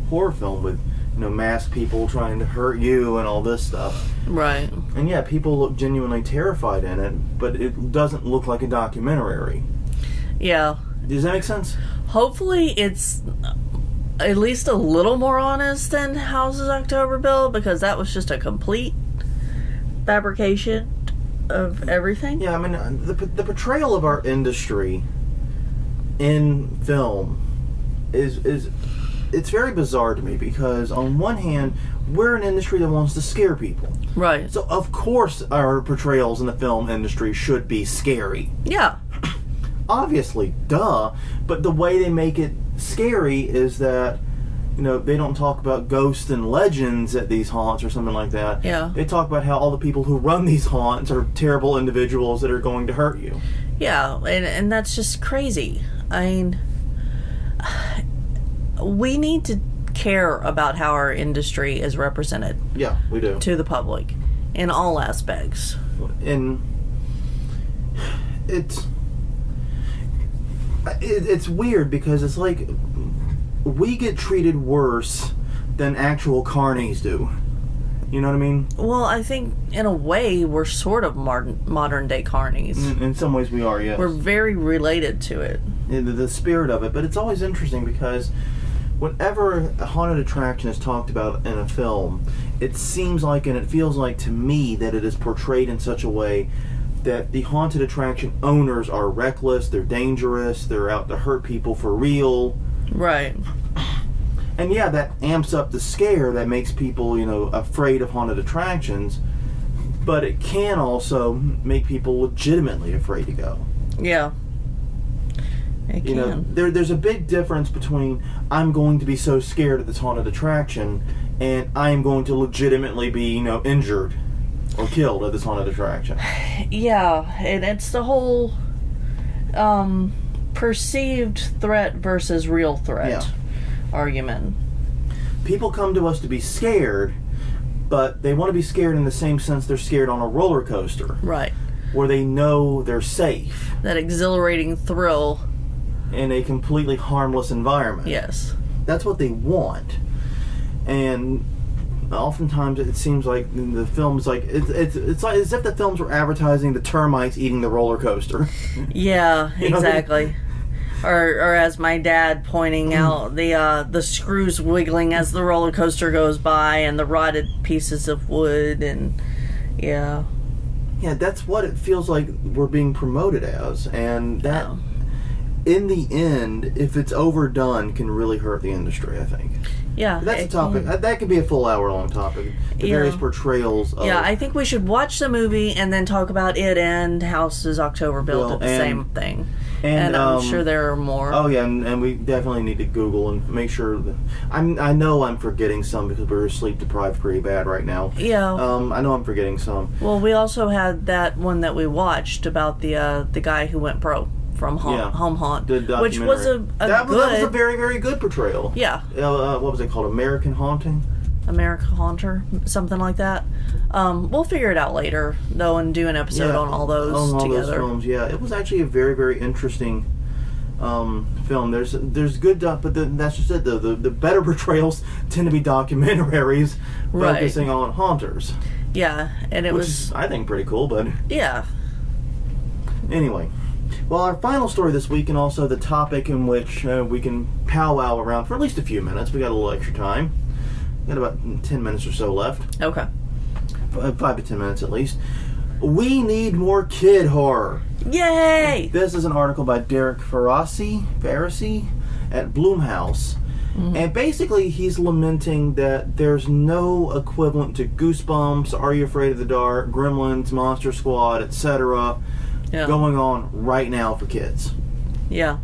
horror film with, masked people trying to hurt you and all this stuff. Right. And yeah, people look genuinely terrified in it, but it doesn't look like a documentary. Yeah. Does that make sense? Hopefully it's at least a little more honest than House's October Bill, because that was just a complete fabrication of everything. Yeah, I mean, the portrayal of our industry in film is it's very bizarre to me, because on one hand, we're an industry that wants to scare people. Right. So of course our portrayals in the film industry should be scary. Yeah. Obviously, duh. But the way they make it scary is that, they don't talk about ghosts and legends at these haunts or something like that. Yeah. They talk about how all the people who run these haunts are terrible individuals that are going to hurt you. Yeah, and that's just crazy. I mean, we need to care about how our industry is represented. Yeah, we do. To the public in all aspects. And it's weird, because it's like we get treated worse than actual carnies do. You know what I mean? Well, I think in a way we're sort of modern day carnies. In some ways we are, yes. We're very related to it. The spirit of it. But it's always interesting, because whenever a haunted attraction is talked about in a film, it seems like, and it feels like to me, that it is portrayed in such a way that the haunted attraction owners are reckless, they're dangerous, they're out to hurt people for real. Right. And yeah, that amps up the scare, that makes people, afraid of haunted attractions, but it can also make people legitimately afraid to go. Yeah. It can. There's a big difference between I'm going to be so scared at this haunted attraction and I am going to legitimately be, injured or killed at this haunted attraction. Yeah, and it's the whole perceived threat versus real threat argument. People come to us to be scared, but they want to be scared in the same sense they're scared on a roller coaster. Right. Where they know they're safe. That exhilarating thrill. In a completely harmless environment. Yes. That's what they want. And oftentimes it seems like the films, like it's like as if the films were advertising the termites eating the roller coaster. Yeah, exactly. Or as my dad pointing out, the screws wiggling as the roller coaster goes by, and the rotted pieces of wood, and yeah, that's what it feels like we're being promoted as, and that in the end, if it's overdone, can really hurt the industry, I think. Yeah, that's a topic. That could be a full hour-long topic. The various portrayals of... Yeah, I think we should watch the movie and then talk about it and House's October Bill did the same thing. And I'm sure there are more. Oh, yeah, and we definitely need to Google and make sure that... I know I'm forgetting some, because we're sleep-deprived pretty bad right now. Yeah. I know I'm forgetting some. Well, we also had that one that we watched about the guy who went pro. From Home Haunt, which was a that was a very, very good portrayal. Yeah. What was it called? American Haunting? American Haunter, something like that. We'll figure it out later, though, and do an episode on all those together. Those films, yeah. It was actually a very, very interesting film. There's good stuff, but that's just it. The better portrayals tend to be documentaries focusing on haunters. Yeah, and which is, I think, pretty cool, but... Yeah. Anyway... Well, our final story this week, and also the topic in which we can powwow around for at least a few minutes. We got a little extra time. We got about 10 minutes or so left. Okay. 5 to 10 minutes at least. We need more kid horror. Yay! This is an article by Derek Farasi at Blumhouse. Mm-hmm. And basically he's lamenting that there's no equivalent to Goosebumps, Are You Afraid of the Dark, Gremlins, Monster Squad, etc., going on right now for kids. Yeah.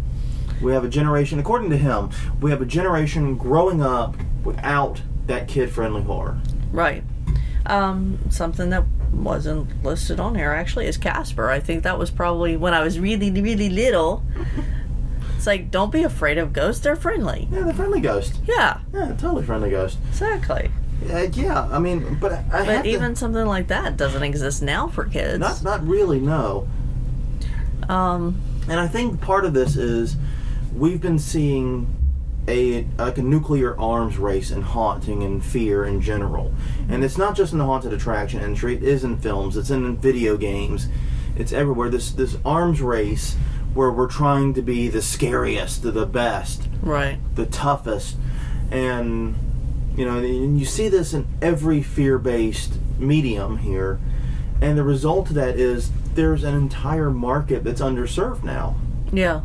We have a generation, according to him, we have a generation growing up without that kid-friendly horror. Right. Something that wasn't listed on here actually is Casper. I think that was probably when I was really, really little. It's like, don't be afraid of ghosts, they're friendly. Yeah, they're friendly ghosts. Yeah. Yeah, totally friendly ghost. Exactly. Yeah, I mean, but even something like that doesn't exist now for kids. Not really, no. And I think part of this is we've been seeing like a nuclear arms race in haunting and fear in general. And it's not just in the haunted attraction industry. It is in films. It's in video games. It's everywhere. This arms race where we're trying to be the scariest, the best, right, the toughest, and and you see this in every fear-based medium here. And the result of that is there's an entire market that's underserved now. Yeah.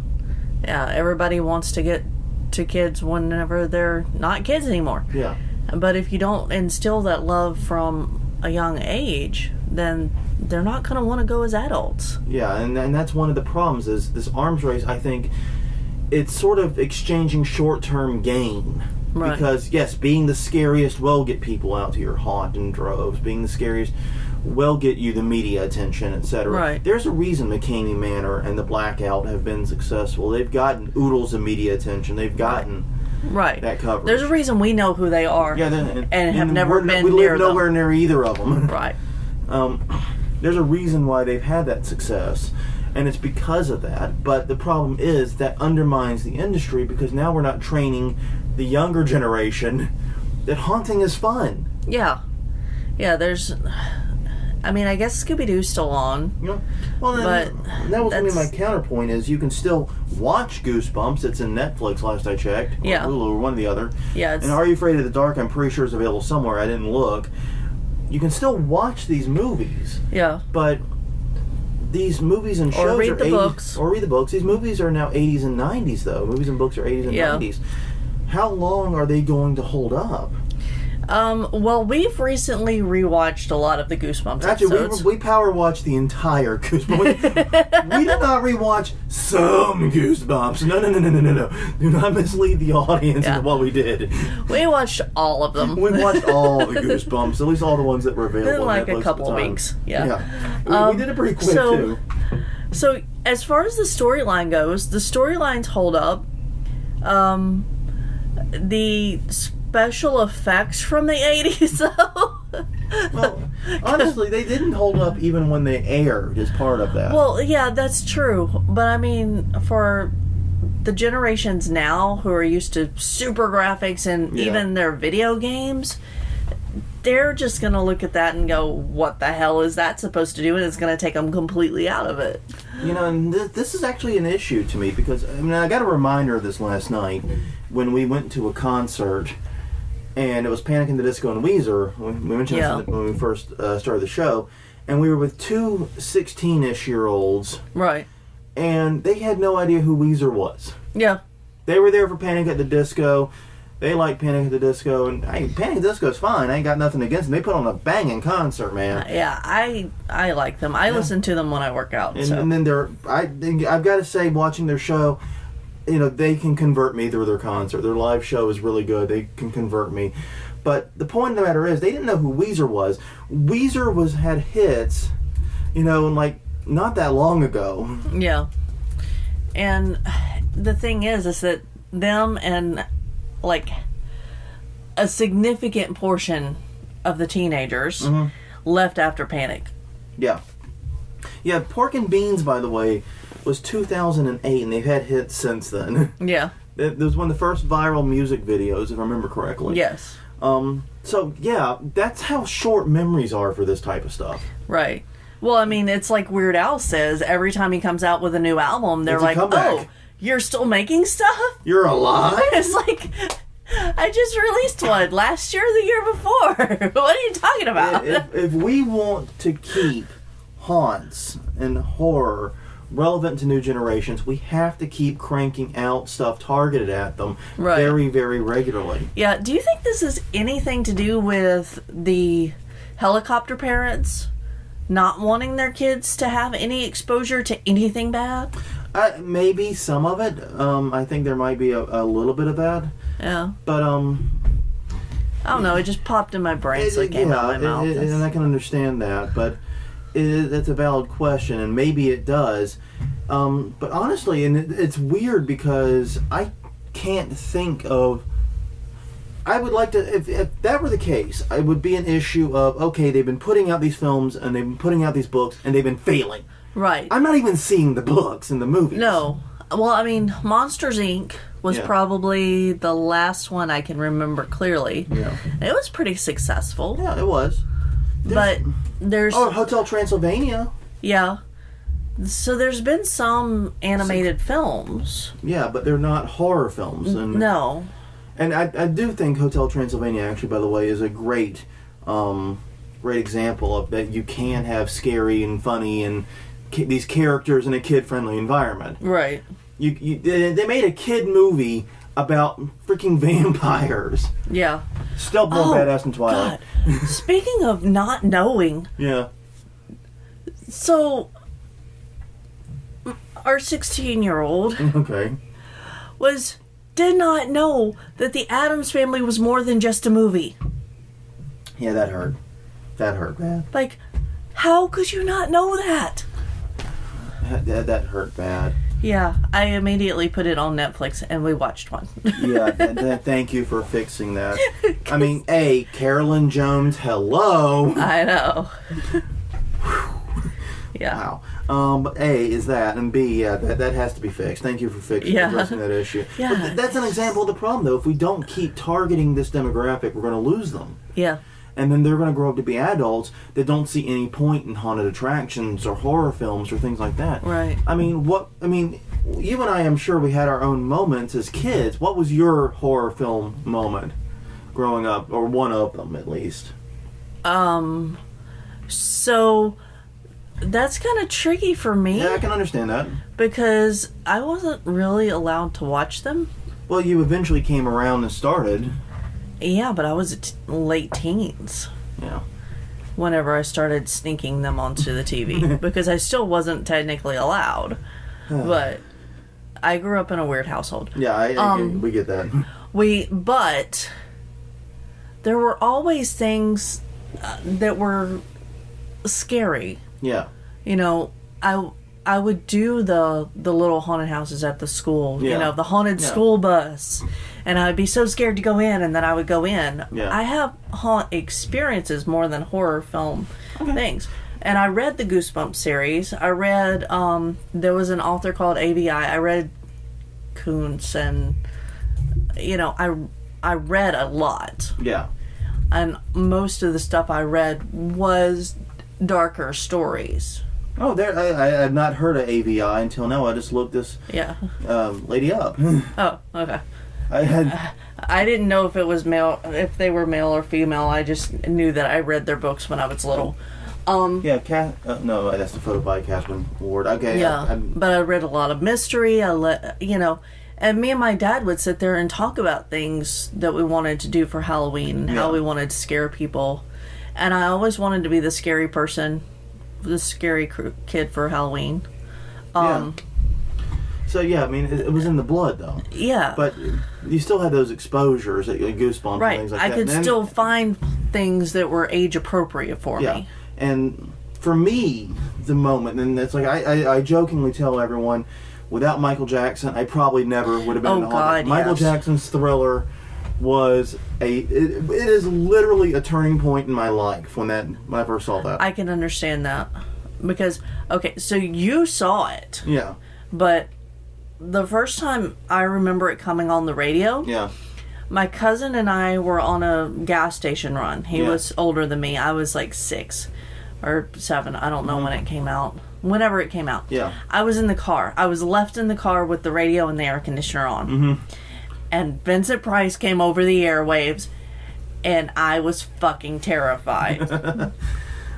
Everybody wants to get to kids whenever they're not kids anymore. Yeah. But if you don't instill that love from a young age, then they're not going to want to go as adults. Yeah, and that's one of the problems is this arms race. I think it's sort of exchanging short-term gain. Right. Because, yes, being the scariest will get people out to your haunt in droves. Being the scariest will get you the media attention, etc. Right. There's a reason McCamey Manor and the Blackout have been successful. They've gotten oodles of media attention. They've gotten that coverage. There's a reason we know who they are. Yeah, and have never been we near live them. nowhere near either of them. Right. There's a reason why they've had that success, and it's because of that. But the problem is that undermines the industry because now we're not training the younger generation that haunting is fun. Yeah, there's... I mean, I guess Scooby-Doo's still on. Yeah. Well, that was going to be my counterpoint is you can still watch Goosebumps. It's in Netflix, last I checked. Yeah. Or Hulu, or one or the other. Yeah. And Are You Afraid of the Dark, I'm pretty sure is available somewhere. I didn't look. You can still watch these movies. Yeah. But these movies and shows or read are the 80s. books. Or read the books. These movies are now 80s and 90s, though. Movies and books are 80s and 90s. How long are they going to hold up? Well, we've recently rewatched a lot of the Goosebumps Actually, episodes. we power watched the entire Goosebumps. We did not rewatch some Goosebumps. No. Do not mislead the audience into what we did. We watched all of them. We watched all the Goosebumps, at least all the ones that were available. In like on Netflix a couple at the time. weeks. We did it pretty quick, too. So, as far as the storyline goes, the storylines hold up. The special effects from the 80s, though. Well, honestly, they didn't hold up even when they aired as part of that. Well, yeah, that's true. But, I mean, for the generations now who are used to super graphics and even their video games, they're just going to look at that and go, what the hell is that supposed to do? And it's going to take them completely out of it. And this is actually an issue to me because, I got a reminder of this last night when we went to a concert and it was Panic! At the Disco and Weezer. We mentioned this when we first started the show. And we were with two 16-ish-year-olds. Right. And they had no idea who Weezer was. Yeah. They were there for Panic! At the Disco. They like Panic! At the Disco. And Panic! At the Disco is fine. I ain't got nothing against them. They put on a banging concert, man. I like them. I listen to them when I work out. And then I've got to say, watching their show, they can convert me through their concert. Their live show is really good. They can convert me. But the point of the matter is, they didn't know who Weezer was. Weezer had hits, not that long ago. Yeah. And the thing is that them and, a significant portion of the teenagers left after Panic. Yeah. Yeah, Pork and Beans, by the way, was 2008, and they've had hits since then. Yeah. It was one of the first viral music videos, if I remember correctly. Yes. So, yeah, that's how short memories are for this type of stuff. Right. Well, I mean, it's like Weird Al says, every time he comes out with a new album, they're like, oh, you're still making stuff? You're alive? It's like, I just released one last year or the year before. What are you talking about? If we want to keep haunts and horror relevant to new generations, we have to keep cranking out stuff targeted at them very, very regularly. Yeah. Do you think this has anything to do with the helicopter parents not wanting their kids to have any exposure to anything bad? Maybe some of it. I think there might be a little bit of that. Yeah. But, I don't know. It just popped in my brain, so it came out of my mouth. And I can understand that, but it's a valid question, and maybe it does. But honestly, it's weird because I can't think of... I would like to... If that were the case, it would be an issue of, okay, they've been putting out these films, and they've been putting out these books, and they've been failing. Right. I'm not even seeing the books and the movies. No. Well, I mean, Monsters, Inc. was probably the last one I can remember clearly. Yeah. It was pretty successful. Yeah, it was. There's... Oh, Hotel Transylvania. Yeah. So there's been some animated films. Yeah, but they're not horror films. No. And I do think Hotel Transylvania, actually, by the way, is a great example of that you can have scary and funny and these characters in a kid-friendly environment. Right. They made a kid movie about freaking vampires. Yeah. Still more badass than Twilight. God. Speaking of not knowing. Yeah. So, our 16-year-old did not know that the Addams Family was more than just a movie. Yeah, that hurt. That hurt, man. Like, how could you not know that? That hurt bad. Yeah, I immediately put it on Netflix and we watched one. Yeah, thank you for fixing that. I mean, A, Carolyn Jones, hello. I know. Yeah. Wow. But A is that, and B, yeah, that has to be fixed. Thank you for addressing that issue. Yeah. But that's an example of the problem, though. If we don't keep targeting this demographic, we're going to lose them. Yeah. And then they're going to grow up to be adults that don't see any point in haunted attractions or horror films or things like that. Right. I mean, you and I, I'm sure we had our own moments as kids. What was your horror film moment growing up, or one of them at least? So that's kind of tricky for me. Yeah, I can understand that. Because I wasn't really allowed to watch them. Well, you eventually came around and started. Yeah, but I was late teens. Yeah. Whenever I started sneaking them onto the TV. Because I still wasn't technically allowed. But I grew up in a weird household. Yeah, we get that. But there were always things that were scary. Yeah. You know, I would do the little haunted houses at the school. Yeah. You know, the haunted school bus. And I would be so scared to go in, and then I would go in. Yeah. I have haunt experiences more than horror film things. And I read the Goosebumps series. I read, there was an author called AVI. I read Kuntz, and, you know, I read a lot. Yeah. And most of the stuff I read was darker stories. Oh, I had not heard of AVI until now. I just looked this lady up. Oh, okay. I didn't know if it was male, if they were male or female. I just knew that I read their books when I was little. No, that's the photo by Catherine Ward. Okay. Yeah, but I read a lot of mystery. And me and my dad would sit there and talk about things that we wanted to do for Halloween and how we wanted to scare people. And I always wanted to be the scary person, the scary kid for Halloween. So, yeah, I mean, it was in the blood, though. Yeah. But you still had those exposures, like Goosebumps and things like that. I could still find things that were age appropriate for me. And for me, the moment, and it's like I jokingly tell everyone, without Michael Jackson, I probably never would have been in a haunted. Michael Jackson's Thriller was it is literally a turning point in my life when I first saw that. I can understand that. Because, okay, so you saw it. Yeah. But the first time I remember it coming on the radio, my cousin and I were on a gas station run. He was older than me. I was like 6 or 7. I don't know when it came out. Whenever it came out. Yeah. I was in the car. I was left in the car with the radio and the air conditioner on. Mm-hmm. And Vincent Price came over the airwaves, and I was fucking terrified.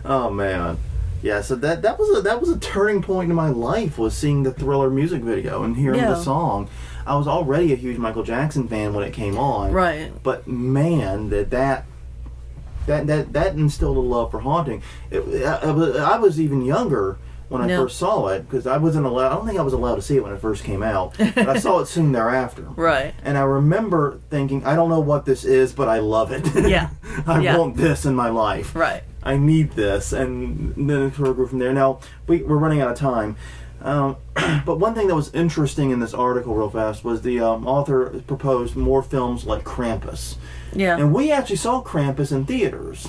Oh, man. Yeah, so that was a turning point in my life, was seeing the Thriller music video and hearing the song. I was already a huge Michael Jackson fan when it came on. Right. But man, that instilled a love for haunting. I was even younger when I first saw it, because I don't think I was allowed to see it when it first came out, but I saw it soon thereafter. Right. And I remember thinking, I don't know what this is, but I love it. Yeah. I want this in my life. Right. I need this, and then it sort of grew from there. Now, we're running out of time. But one thing that was interesting in this article, real fast, was the author proposed more films like Krampus. Yeah. And we actually saw Krampus in theaters.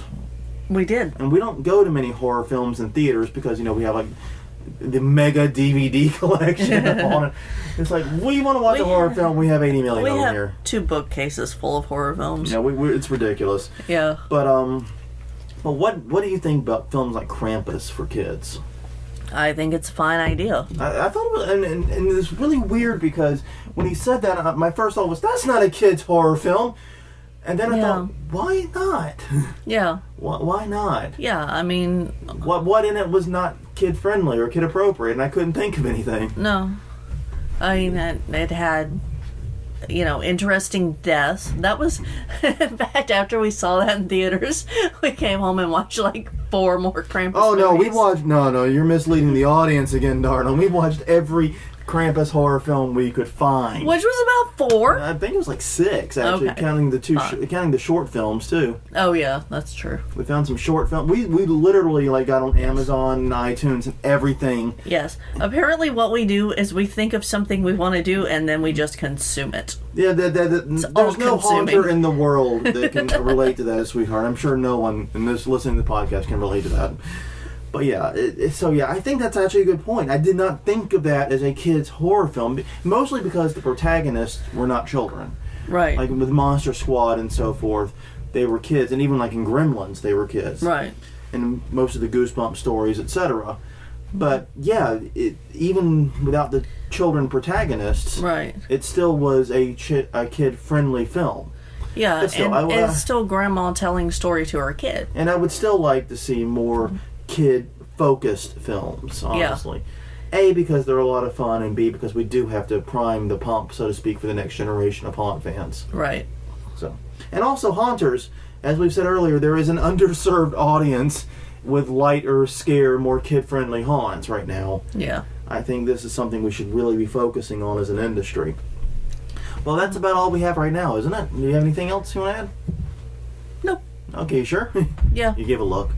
We did. And we don't go to many horror films in theaters because, we have, like, the mega DVD collection on it. It's like, we want to watch a horror film, we have 80 million of them here. We have 2 bookcases full of horror films. Yeah, it's ridiculous. Yeah. But what do you think about films like Krampus for kids? I think it's a fine idea. I thought it was, and it's really weird because when he said that, my first thought was, that's not a kid's horror film. And then I thought, why not? Yeah. Why not? Yeah, I mean... What in it was not kid-friendly or kid-appropriate? And I couldn't think of anything. No. I mean, it had, interesting deaths. That was... In fact, after we saw that in theaters, we came home and watched, 4 more Krampus no, movies. we watched... No, you're misleading the audience again, Darnell. We watched every Krampus horror film we could find. Which was about 4? I think it was 6, actually, counting the short films, too. Oh, yeah, that's true. We found some short films. We literally, got on Amazon and iTunes and everything. Yes. Apparently what we do is we think of something we want to do, and then we just consume it. Yeah, there's no haunter in the world that can relate to that, sweetheart. I'm sure no one in this listening to the podcast can relate to that. But yeah, I think that's actually a good point. I did not think of that as a kid's horror film, mostly because the protagonists were not children. Right. Like with Monster Squad and so forth, they were kids, and even like in Gremlins, they were kids. Right. And most of the Goosebumps stories, etc. But yeah, even without the children protagonists, right, it still was a kid-friendly film. Yeah, and it's still grandma telling story to her kid. And I would still like to see more kid-focused films, honestly. Yeah. A, because they're a lot of fun, and B, because we do have to prime the pump, so to speak, for the next generation of haunt fans. Right. So, and also haunters, as we've said earlier, there is an underserved audience with lighter, scare, more kid-friendly haunts right now. Yeah. I think this is something we should really be focusing on as an industry. Well, that's about all we have right now, isn't it? Do you have anything else you want to add? Nope. Okay, sure? Yeah. You give a look.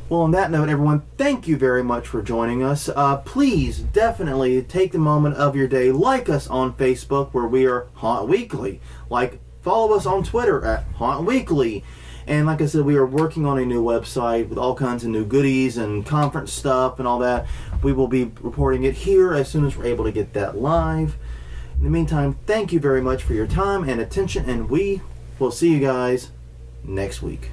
Well, on that note, everyone, thank you very much for joining us. Please, definitely take the moment of your day. Like us on Facebook, where we are Haunt Weekly. Follow us on Twitter at Haunt Weekly. And like I said, we are working on a new website with all kinds of new goodies and conference stuff and all that. We will be reporting it here as soon as we're able to get that live. In the meantime, thank you very much for your time and attention, and we will see you guys next week.